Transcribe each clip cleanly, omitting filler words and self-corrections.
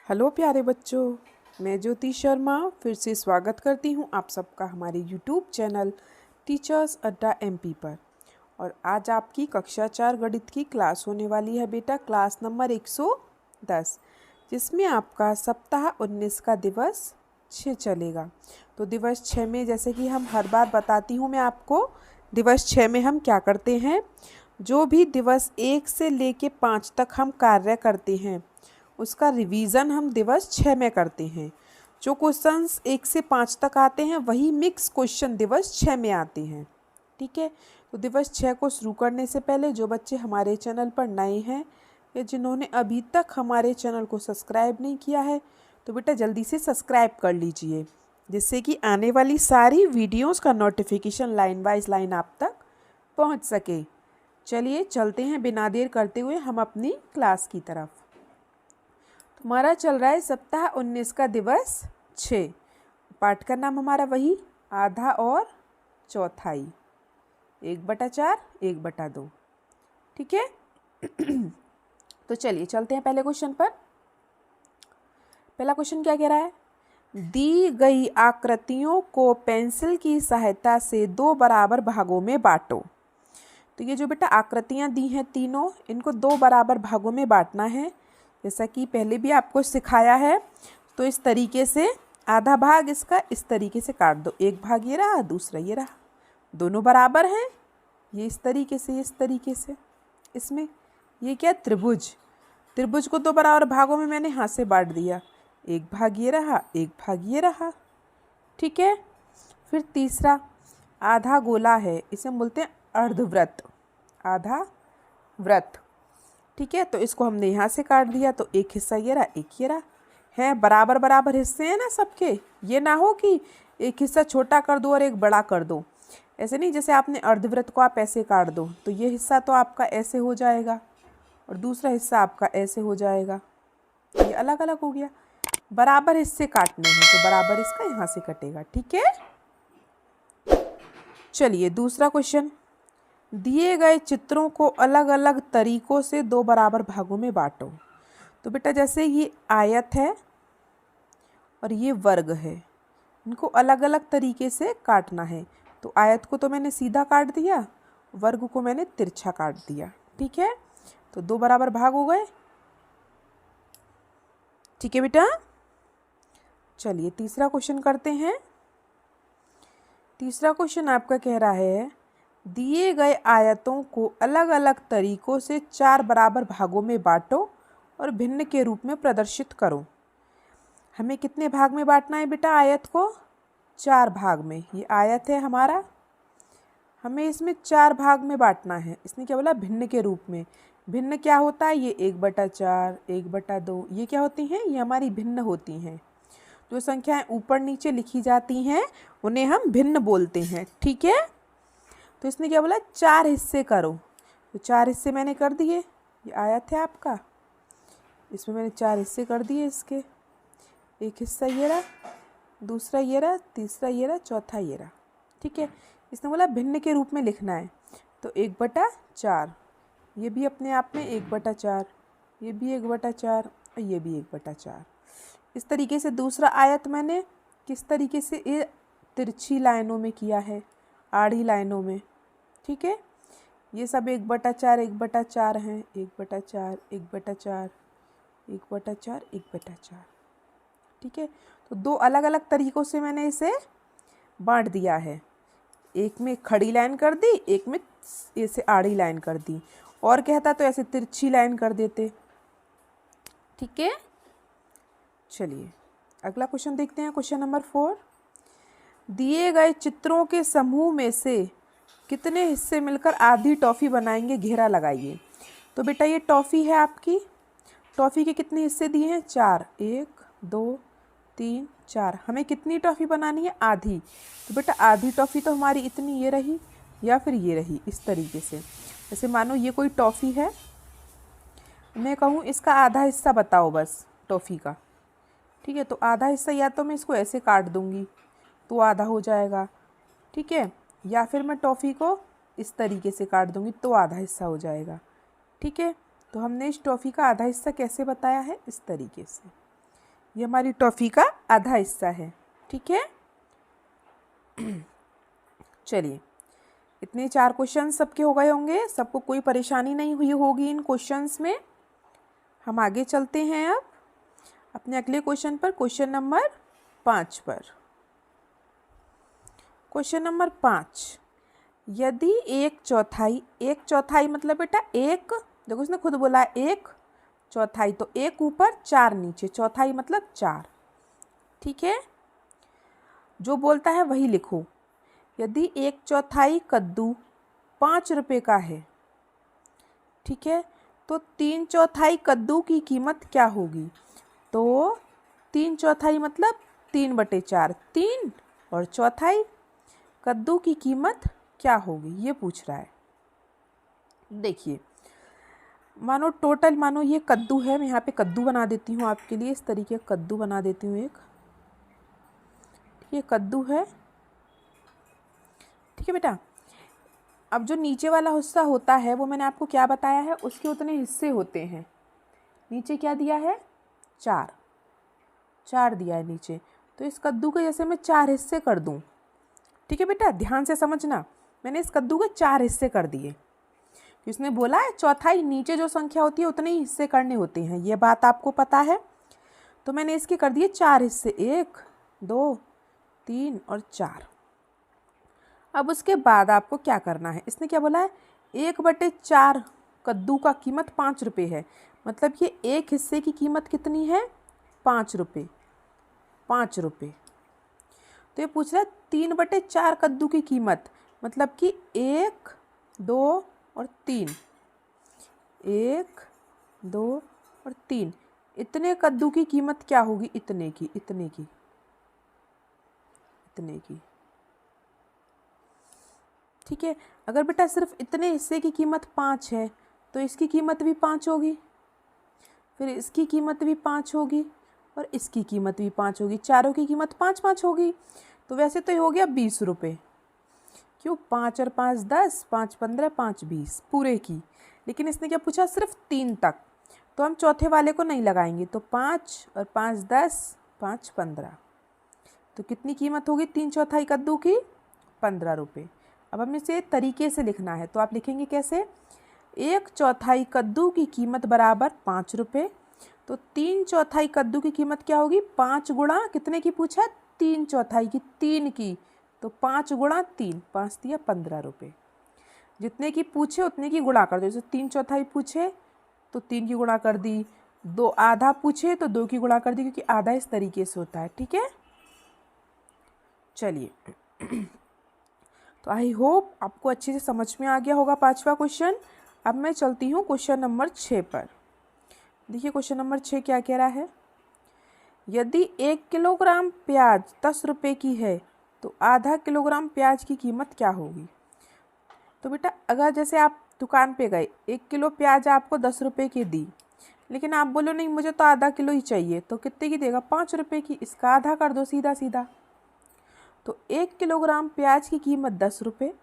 Hello प्यारे बच्चों, मैं ज्योति शर्मा फिर से स्वागत करती हूँ आप सबका हमारे यूट्यूब चैनल टीचर्स अड्डा एमपी पर। और आज आपकी कक्षा 4 गणित की क्लास होने वाली है बेटा, क्लास नंबर 110, जिसमें आपका सप्ताह 19 का दिवस 6 चलेगा। तो दिवस 6 में जैसे कि हम हर बार बताती हूँ मैं आपको, दिवस 6 में हम क्या करते हैं, जो भी दिवस 1 से लेके 5 तक हम कार्य करते हैं उसका रिवीजन हम दिवस 6 में करते हैं। जो क्वेश्चंस 1 से 5 तक आते हैं वही मिक्स क्वेश्चन दिवस 6 में आते हैं। ठीक है, तो दिवस 6 को शुरू करने से पहले जो बच्चे हमारे चैनल पर नए हैं या जिन्होंने अभी तक हमारे चैनल को सब्सक्राइब नहीं किया है तो बेटा जल्दी से सब्सक्राइब कर लीजिए, जिससे कि आने वाली सारी वीडियोस का नोटिफिकेशन लाइन बाय लाइन आप तक पहुंच सके। चलिए चलते हैं बिना देर करते हुए हम अपनी क्लास की तरफ। हमारा चल रहा है सप्ताह 19 का दिवस 6। पाठ का नाम हमारा वही आधा और चौथाई, 1/4 1/2। ठीक है तो चलिए चलते हैं पहले क्वेश्चन पर। पहला क्वेश्चन क्या कह रहा है, दी गई आकृतियों को पेंसिल की सहायता से 2 बराबर भागों में बांटो। तो ये जो बेटा आकृतियां दी हैं तीनों, इनको 2 बराबर भागों में बांटना है। जैसा कि पहले भी आपको सिखाया है, तो इस तरीके से आधा भाग इसका इस तरीके से काट दो। एक भाग ये रहा, दूसरा ये रहा, दोनों बराबर हैं। ये इस तरीके से, ये इस तरीके से। इसमें ये क्या, त्रिभुज। त्रिभुज को 2 बराबर भागों में मैंने हाथ से बांट दिया। एक भाग ये रहा, एक भाग ये रहा। ठीक है, फिर तीसरा आधा गोला है, इसे हम बोलते हैं अर्धवृत्त, आधा वृत्त। ठीक है, तो इसको हमने यहाँ से काट दिया, तो एक हिस्सा ये रहा, एक ये रहा। है बराबर बराबर हिस्से हैं ना सबके, ये ना हो कि एक हिस्सा छोटा कर दो और एक बड़ा कर दो। ऐसे नहीं, जैसे आपने अर्धवृत्त को आप ऐसे काट दो तो ये हिस्सा तो आपका ऐसे हो जाएगा और दूसरा हिस्सा आपका ऐसे हो जाएगा, ये अलग अलग हो गया। बराबर हिस्से काटने हैं तो बराबर इसका यहाँ से कटेगा। ठीक है, चलिए दूसरा क्वेश्चन, दिए गए चित्रों को अलग अलग तरीकों से 2 बराबर भागों में बांटो। तो बेटा जैसे ये आयत है और ये वर्ग है, इनको अलग अलग तरीके से काटना है। तो आयत को तो मैंने सीधा काट दिया, वर्ग को मैंने तिरछा काट दिया। ठीक है, तो 2 बराबर भाग हो गए। ठीक है बेटा, चलिए तीसरा क्वेश्चन करते हैं। तीसरा क्वेश्चन आपका कह रहा है, दिए गए आयतों को अलग अलग तरीकों से 4 बराबर भागों में बांटो और भिन्न के रूप में प्रदर्शित करो। हमें कितने भाग में बांटना है बेटा आयत को, 4 भाग में। ये आयत है हमारा, हमें इसमें 4 भाग में बांटना है। इसने क्या बोला, भिन्न के रूप में। भिन्न क्या होता है, ये 1/4 1/2, ये क्या होती हैं, ये हमारी भिन्न होती हैं। जो संख्याएं ऊपर नीचे लिखी जाती हैं उन्हें हम भिन्न बोलते हैं। ठीक है, तो इसने क्या बोला, 4 हिस्से करो। तो 4 हिस्से मैंने कर दिए। ये आयत है आपका, इसमें मैंने 4 हिस्से कर दिए इसके। एक हिस्सा ये रहा, दूसरा ये रहा, तीसरा ये रहा, चौथा ये रहा। ठीक है, इसने बोला भिन्न के रूप में लिखना है, तो 1/4, ये भी अपने आप में 1/4, ये भी 1/4 और ये भी 1/4। इस तरीके से दूसरा आयत मैंने किस तरीके से, ये तिरछी लाइनों में किया है, आड़ी लाइनों में। ठीक है, ये सब 1/4 1/4 हैं, 1/4 1/4 1/4 1/4। ठीक है, तो 2 अलग अलग तरीक़ों से मैंने इसे बांट दिया है। एक में खड़ी लाइन कर दी, एक में ऐसे आड़ी लाइन कर दी, और कहता तो ऐसे तिरछी लाइन कर देते। ठीक है, चलिए अगला क्वेश्चन देखते हैं, क्वेश्चन नंबर 4। दिए गए चित्रों के समूह में से कितने हिस्से मिलकर आधी टॉफ़ी बनाएंगे, घेरा लगाइए। तो बेटा ये टॉफ़ी है आपकी, टॉफ़ी के कितने हिस्से दिए हैं, 4, 1 2 3 4। हमें कितनी टॉफ़ी बनानी है, आधी। तो बेटा आधी टॉफ़ी तो हमारी इतनी ये रही या फिर ये रही, इस तरीके से। जैसे मानो ये कोई टॉफ़ी है, मैं कहूँ इसका आधा हिस्सा बताओ बस टॉफ़ी का। ठीक है, तो आधा हिस्सा या तो मैं इसको ऐसे काट दूँगी तो आधा हो जाएगा। ठीक है, या फिर मैं टॉफ़ी को इस तरीके से काट दूँगी तो आधा हिस्सा हो जाएगा। ठीक है, तो हमने इस टॉफ़ी का आधा हिस्सा कैसे बताया है, इस तरीके से। ये हमारी टॉफ़ी का आधा हिस्सा है। ठीक है, चलिए इतने 4 क्वेश्चन सबके हो गए होंगे, सबको कोई परेशानी नहीं हुई होगी इन क्वेश्चंस में। हम आगे चलते हैं अब अपने अगले क्वेश्चन पर, क्वेश्चन नंबर 5 पर। क्वेश्चन नंबर 5, यदि एक चौथाई मतलब बेटा एक, देखो उसने खुद बोला एक चौथाई, तो एक ऊपर 4 नीचे, चौथाई मतलब 4। ठीक है, जो बोलता है वही लिखो। यदि एक चौथाई कद्दू 5 रुपये का है, ठीक है, तो 3 चौथाई कद्दू की कीमत क्या होगी? तो 3 चौथाई मतलब 3/4, 3 और चौथाई कद्दू की कीमत क्या होगी, ये पूछ रहा है। देखिए, मानो टोटल, मानो ये कद्दू है, मैं यहाँ पे कद्दू बना देती हूँ आपके लिए, इस तरीके का कद्दू बना देती हूँ एक। ये कद्दू है, ठीक है बेटा। अब जो नीचे वाला हिस्सा होता है वो मैंने आपको क्या बताया है, उसके उतने हिस्से होते हैं। नीचे क्या दिया है, 4 दिया है नीचे, तो इस कद्दू के जैसे मैं 4 हिस्से कर दूँ। ठीक है बेटा, ध्यान से समझना, मैंने इस कद्दू के 4 हिस्से कर दिए। उसने बोला है चौथाई नीचे जो संख्या होती है उतने ही हिस्से करने होते हैं, ये बात आपको पता है। तो मैंने इसके कर दिए 4 हिस्से, 1 2 3 और 4। अब उसके बाद आपको क्या करना है, इसने क्या बोला है, 1/4 कद्दू का कीमत 5 रुपये है, मतलब ये एक हिस्से की कीमत कितनी है, 5 रुपये, 5 रुपये। तो ये पूछ रहा है 3/4 कद्दू की कीमत, मतलब कि 1 2 और 3, 1 2 और 3, इतने कद्दू की कीमत क्या होगी, इतने की, इतने की, इतने की। ठीक है, अगर बेटा सिर्फ इतने हिस्से की कीमत 5 है तो इसकी कीमत भी 5 होगी, फिर इसकी कीमत भी 5 होगी और इसकी कीमत भी 5 होगी, चारों की कीमत 5-5 होगी। तो वैसे तो ये हो गया 20 रुपये, क्यों, 5 और 5 10, 5 15, 5 20 पूरे की। लेकिन इसने क्या पूछा, सिर्फ 3 तक, तो हम चौथे वाले को नहीं लगाएंगे, तो 5 और 5 10, 5 15, तो कितनी कीमत होगी 3 चौथाई कद्दू की, 15 रुपये। अब हमें इसे तरीके से लिखना है, तो आप लिखेंगे कैसे, 1 चौथाई कद्दू की कीमत बराबर 5 रुपये, तो 3 चौथाई कद्दू की कीमत क्या होगी, 5 गुणा कितने की पूछा, 3 चौथाई की, 3 की, तो 5 गुणा 3, 5 दिया 15 रुपये। जितने की पूछे उतने की गुणा कर दो, जैसे 3 चौथाई पूछे तो 3 की गुणा कर दी, 2 आधा पूछे तो 2 की गुणा कर दी, क्योंकि आधा इस तरीके से होता है। ठीक है, चलिए तो आई होप आपको अच्छे से समझ में आ गया होगा 5वां क्वेश्चन। अब मैं चलती हूँ क्वेश्चन नंबर 6 पर। देखिए क्वेश्चन नंबर 6 क्या कह रहा है, यदि 1 किलोग्राम प्याज 10 रुपये की है तो आधा किलोग्राम प्याज की कीमत क्या होगी? तो बेटा अगर जैसे आप दुकान पे गए, 1 किलो प्याज आपको 10 रुपये की दी, लेकिन आप बोलो नहीं मुझे तो आधा किलो ही चाहिए, तो कितने की देगा, 5 रुपये की, इसका आधा कर दो सीधा सीधा। तो 1 किलोग्राम प्याज की कीमत 10 रुपये,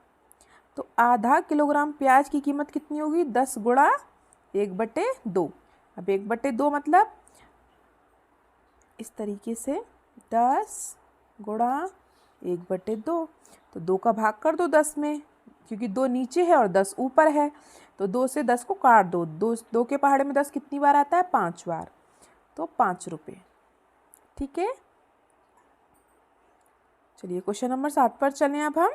तो आधा किलोग्राम प्याज की कीमत कितनी होगी, 10 गुणा 1/2। अब 1/2 मतलब इस तरीके से 10 गुणा 1/2, तो 2 का भाग कर दो 10 में, क्योंकि 2 नीचे है और 10 ऊपर है, तो 2 से 10 को काट दो, 2 के पहाड़े में 10 कितनी बार आता है, 5 बार, तो 5 रुपये। ठीक है, चलिए क्वेश्चन नंबर 7 पर चलें। अब हम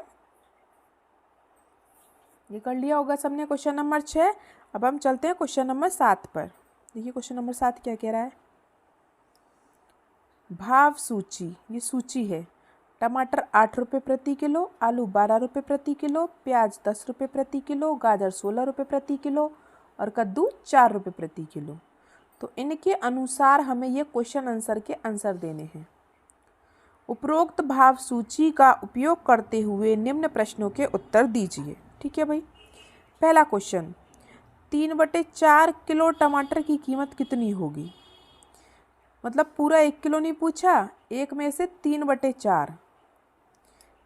ये कर लिया होगा सबने क्वेश्चन नंबर 6। अब हम चलते हैं क्वेश्चन नंबर 7 पर। देखिए क्वेश्चन नंबर 7 क्या कह रहा है, भाव सूची, ये सूची है, टमाटर 8 रुपये प्रति किलो, आलू 12 रुपये प्रति किलो, प्याज 10 रुपये प्रति किलो, गाजर 16 रुपये प्रति किलो और कद्दू 4 रुपये प्रति किलो। तो इनके अनुसार हमें ये क्वेश्चन आंसर के आंसर देने हैं। उपरोक्त भाव सूची का उपयोग करते हुए निम्न प्रश्नों के उत्तर दीजिए। ठीक है भाई, पहला क्वेश्चन, 3/4 किलो टमाटर की कीमत कितनी होगी? मतलब पूरा 1 किलो नहीं पूछा, एक में से 3/4,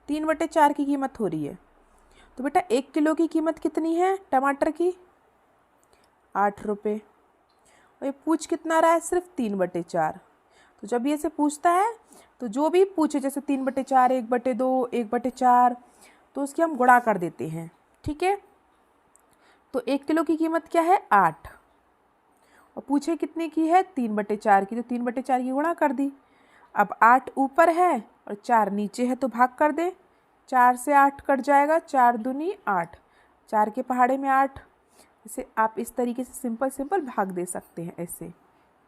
3/4 की कीमत हो रही है। तो बेटा 1 किलो की कीमत कितनी है टमाटर की, 8 रुपये, और ये पूछ कितना रहा है, सिर्फ 3/4। तो जब ये से पूछता है तो जो भी पूछे, जैसे 3/4, 1/2, 1/4, तो उसकी हम गुणा कर देते हैं। ठीक है, तो 1 किलो की कीमत क्या है? 8, और पूछे कितने की है? 3/4 की, तो 3/4 की गुणा कर दी। अब 8 ऊपर है और 4 नीचे है, तो भाग कर दें। 4 से 8 कट जाएगा, 4 दूनी 8, 4 के पहाड़े में 8। इसे आप इस तरीके से सिंपल सिंपल भाग दे सकते हैं ऐसे,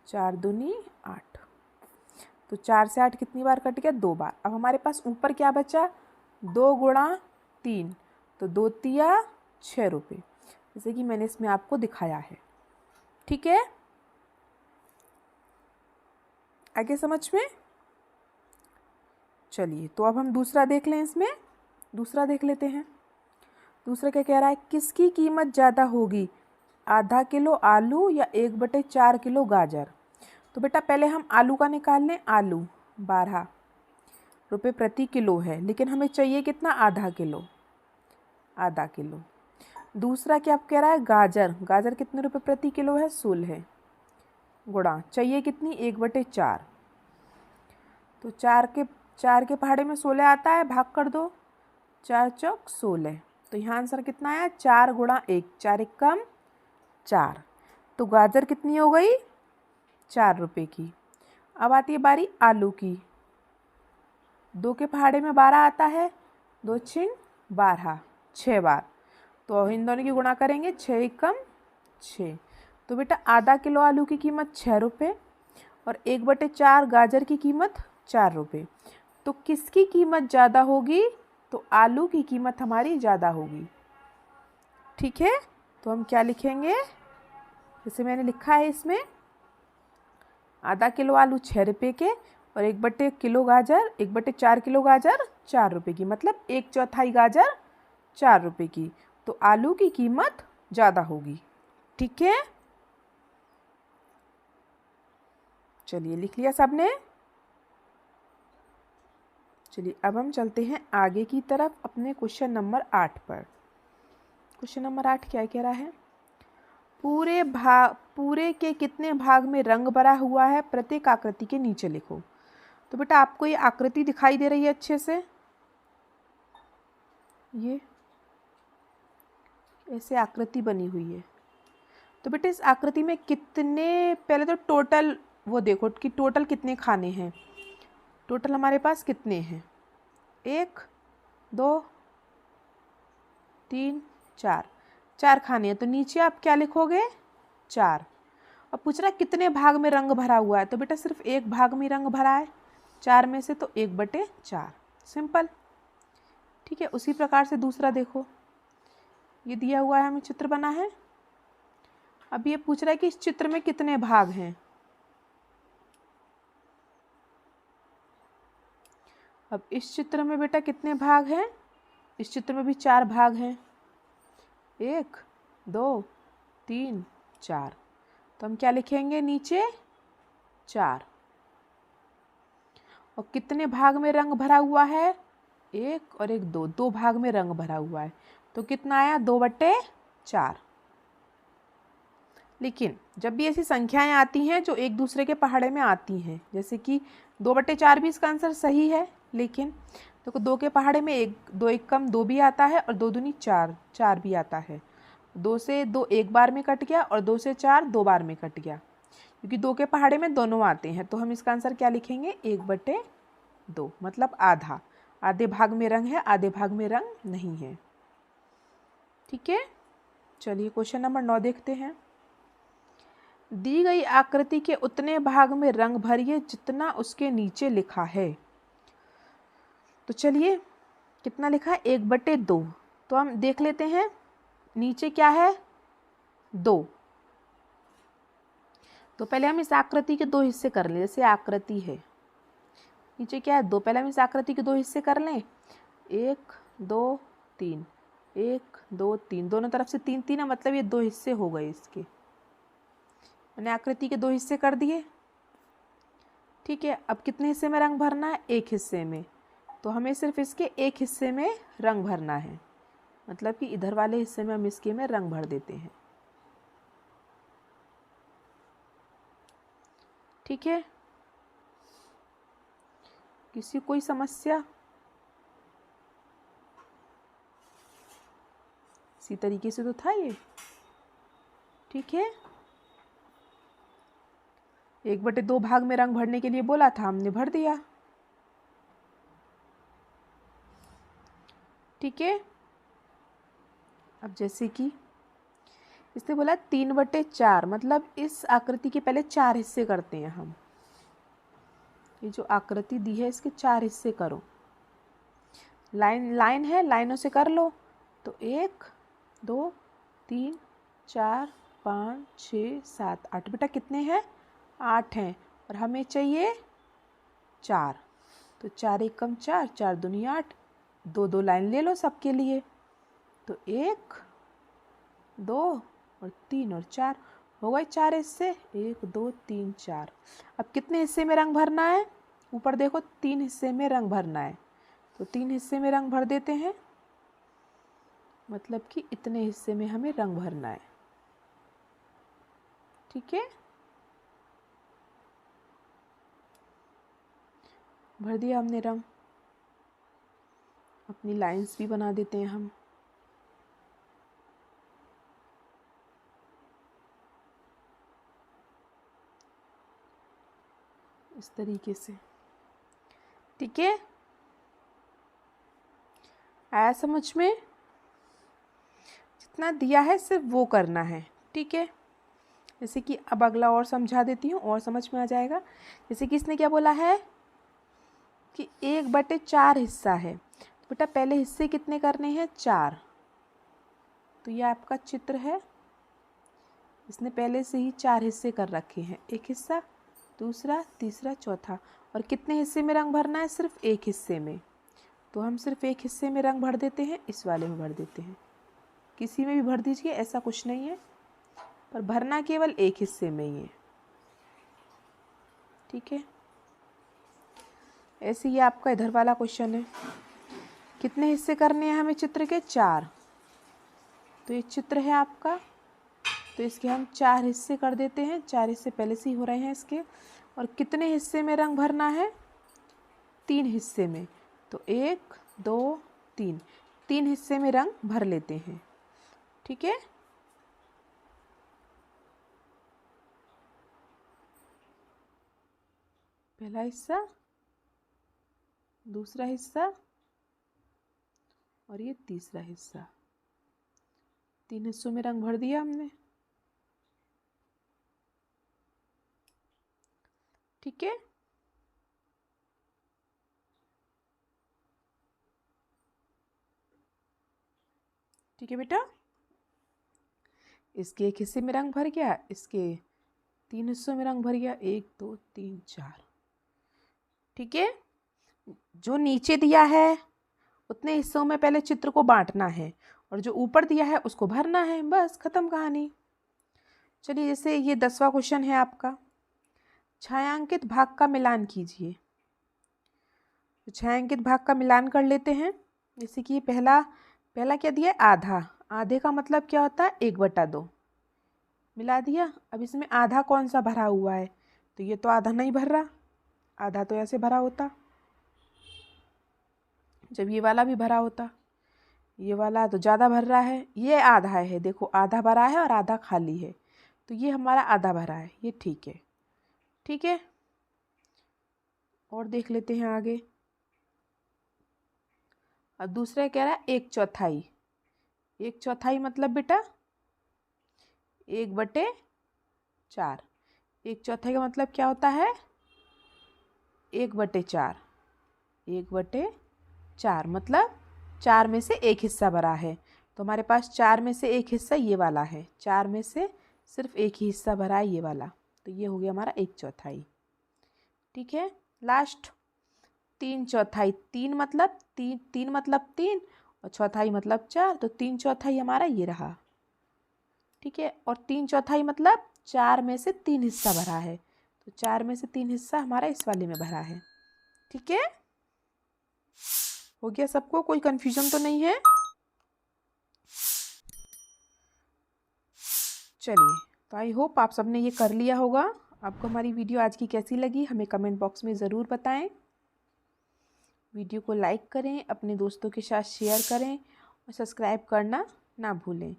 4 दूनी 8। तो 4 से 8 कितनी बार कट गया? 2 बार। अब हमारे पास ऊपर क्या बचा? 2 गुणा 3, तो 2 तिया 6 रुपये, जैसे कि मैंने इसमें आपको दिखाया है। ठीक है, आगे समझ में? चलिए, तो अब हम दूसरा देख लें। इसमें दूसरा देख लेते हैं। दूसरा क्या कह रहा है? किसकी कीमत ज़्यादा होगी, आधा किलो आलू या 1/4 किलो गाजर? तो बेटा पहले हम आलू का निकाल लें। आलू 12 रुपये प्रति किलो है, लेकिन हमें चाहिए कितना? आधा किलो, आधा किलो। दूसरा क्या कह रहा है? गाजर, गाजर कितने रुपए प्रति किलो है? 16, गुणा चाहिए कितनी? 1/4। तो 4 के पहाड़े में 16 आता है, भाग कर दो, 4 चौक 16। तो यहाँ आंसर कितना आया? 4 गुणा 1, 4 एकम 4। तो गाजर कितनी हो गई? 4 रुपये की। अब आती है बारी आलू की। 2 के पहाड़े में 12 आता है, 2 छिन 12, 6 बार। तो इन दोनों की गुणा करेंगे, 6 एकम 6। तो बेटा आधा किलो आलू की कीमत 6 रुपये और 1/4 गाजर की कीमत 4 रुपये। तो किसकी कीमत ज़्यादा होगी? तो आलू की कीमत हमारी ज़्यादा होगी। ठीक है, तो हम क्या लिखेंगे? जैसे मैंने लिखा है इसमें, आधा किलो आलू 6 रुपये के और 1/4 किलो गाजर 4 रुपये की, मतलब 1/4 गाजर 4 रुपये की। तो आलू की कीमत ज़्यादा होगी। ठीक है, चलिए लिख लिया सबने। चलिए अब हम चलते हैं आगे की तरफ अपने क्वेश्चन नंबर 8 पर। क्वेश्चन नंबर 8 क्या कह रहा है? पूरे के कितने भाग में रंग भरा हुआ है, प्रत्येक आकृति के नीचे लिखो। तो बेटा आपको ये आकृति दिखाई दे रही है अच्छे से, ये ऐसे आकृति बनी हुई है। तो बेटा इस आकृति में कितने, पहले तो टोटल वो देखो कि टोटल कितने खाने हैं। टोटल हमारे पास कितने हैं? 1 2 3 4, 4 खाने हैं। तो नीचे आप क्या लिखोगे? 4। अब पूछ रहा है कितने भाग में रंग भरा हुआ है। तो बेटा सिर्फ एक भाग में रंग भरा है 4 में से, तो 1/4, सिंपल। ठीक है, उसी प्रकार से दूसरा देखो, ये दिया हुआ है, हमें चित्र बना है। अब ये पूछ रहा है कि इस चित्र में कितने भाग हैं। अब इस चित्र में बेटा कितने भाग हैं? इस चित्र में भी 4 भाग हैं, 1 2 3 4। तो हम क्या लिखेंगे नीचे? 4। और कितने भाग में रंग भरा हुआ है? 1 और 1 2, 2 भाग में रंग भरा हुआ है। तो कितना आया? 2/4। लेकिन जब भी ऐसी संख्याएं आती हैं जो एक दूसरे के पहाड़े में आती हैं, जैसे कि 2/4 भी इसका आंसर सही है, लेकिन देखो 2 के पहाड़े में 1 2 एकम 2 भी आता है और 2 दूनी 4, 4 भी आता है। 2 से 2 एक बार में कट गया और 2 से 4 2 बार में कट गया, क्योंकि 2 के पहाड़े में दोनों आते हैं। तो हम इसका आंसर क्या लिखेंगे? 1/2, मतलब आधा। आधे भाग में रंग है, आधे भाग में रंग नहीं है। ठीक है, चलिए क्वेश्चन नंबर 9 देखते हैं। दी गई आकृति के उतने भाग में रंग भरिए जितना उसके नीचे लिखा है। तो चलिए कितना लिखा है? 1/2। तो हम देख लेते हैं नीचे क्या है? 2। तो पहले हम इस आकृति के 2 हिस्से कर लें। जैसे आकृति है, नीचे क्या है? 2। पहले हम इस आकृति के 2 हिस्से कर लें, 1 2 3, 1 2 3, दोनों तरफ से 3 3 है, मतलब ये 2 हिस्से हो गए इसके। मैंने आकृति के 2 हिस्से कर दिए। ठीक है, अब कितने हिस्से में रंग भरना है? 1 हिस्से में। तो हमें सिर्फ इसके 1 हिस्से में रंग भरना है, मतलब कि इधर वाले हिस्से में हम इसके में रंग भर देते हैं। ठीक है, किसी कोई समस्या? इसी तरीके से तो था ये। ठीक है, 1/2 भाग में रंग भरने के लिए बोला था, हमने भर दिया। ठीक है, अब जैसे कि इसने बोला 3/4, मतलब इस आकृति के पहले 4 हिस्से करते हैं हम। ये जो आकृति दी है इसके 4 हिस्से करो। लाइन लाइन है, लाइनों से कर लो। तो 1 2 3 4 5 6 7 8। बेटा कितने हैं? 8 हैं, और हमें चाहिए 4। तो 4 1 कम 4, 4 दूनी 8। 2 2 लाइन ले लो सबके लिए। तो 1 2 और 3 और 4 हो गए 4 हिस्से। 1 2 3 4। अब कितने हिस्से में रंग भरना है? ऊपर देखो 3 हिस्से में रंग भरना है। तो 3 हिस्से में रंग भर देते हैं, मतलब कि इतने हिस्से में हमें रंग भरना है। ठीक है, भर दिया हमने रंग। अपनी लाइंस भी बना देते हैं हम। इस तरीके से। ठीक है, आया समझ में? जितना दिया है सिर्फ वो करना है। ठीक है, जैसे कि अब अगला और समझा देती हूँ और समझ में आ जाएगा। जैसे कि इसने क्या बोला है कि 1/4 हिस्सा है। तो बेटा पहले हिस्से कितने करने हैं? 4। तो ये आपका चित्र है। इसने पहले से ही 4 हिस्से कर रखे हैं। एक हिस्सा, दूसरा, तीसरा, चौथा। और कितने हिस्से में रंग भरना है? सिर्फ एक हिस्से में। तो हम सिर्फ एक हिस्से में रंग भर देते हैं, इस वाले में भर देते हैं। किसी में भी भर दीजिए, ऐसा कुछ नहीं है, पर भरना केवल एक हिस्से में ही है। ठीक है, ऐसे ही आपका इधर वाला क्वेश्चन है। कितने हिस्से करने हैं हमें चित्र के? 4। तो ये चित्र है आपका, तो इसके हम 4 हिस्से कर देते हैं। 4 हिस्से पहले से ही हो रहे हैं इसके। और कितने हिस्से में रंग भरना है? 3 हिस्से में। तो 1 2 3, 3 हिस्से में रंग भर लेते हैं। ठीक है, पहला हिस्सा, दूसरा हिस्सा और ये तीसरा हिस्सा। 3 हिस्सों में रंग भर दिया हमने। ठीक है, ठीक है बेटा, इसके एक हिस्से में रंग भर गया, इसके 3 हिस्सों में रंग भर गया। 1 2 3 4। ठीक है, जो नीचे दिया है उतने हिस्सों में पहले चित्र को बांटना है, और जो ऊपर दिया है उसको भरना है। बस खत्म कहानी। चलिए, जैसे ये 10वां क्वेश्चन है आपका। छायांकित भाग का मिलान कीजिए। तो छायांकित भाग का मिलान कर लेते हैं। जैसे कि पहला क्या दिया है? आधा। आधे का मतलब क्या होता है? 1/2। मिला दिया। अब इसमें आधा कौन सा भरा हुआ है? तो ये तो आधा नहीं भर रहा। आधा तो ऐसे भरा होता, जब ये वाला भी भरा होता। ये वाला तो ज़्यादा भर रहा है, ये आधा है। देखो, आधा भरा है और आधा खाली है। तो ये हमारा आधा भरा है, ये ठीक है। ठीक है, और देख लेते हैं आगे। अब दूसरा कह रहा है 1/4। 1/4 मतलब बेटा 1/4। 1/4 का मतलब क्या होता है? 1/4। 1/4 मतलब 4 में से एक हिस्सा भरा है। तो हमारे पास 4 में से एक हिस्सा ये वाला है। 4 में से सिर्फ एक ही हिस्सा भरा है, ये वाला। तो ये हो गया हमारा 1/4। ठीक है, लास्ट 3/4। 3 मतलब 3 और चौथाई मतलब 4। तो 3/4 हमारा ये रहा। ठीक है, और 3/4 मतलब 4 में से 3 हिस्सा भरा है। तो 4 में से 3 हिस्सा हमारा इस वाले में भरा है। ठीक है, हो गया सबको? कोई कंफ्यूजन तो नहीं है? चलिए, तो आई होप आप सबने ये कर लिया होगा। आपको हमारी वीडियो आज की कैसी लगी हमें कमेंट बॉक्स में ज़रूर बताएं। वीडियो को लाइक करें, अपने दोस्तों के साथ शेयर करें और सब्सक्राइब करना ना भूलें।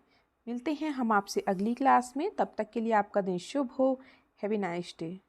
मिलते हैं हम आपसे अगली क्लास में, तब तक के लिए आपका दिन शुभ हो। Have a nice day.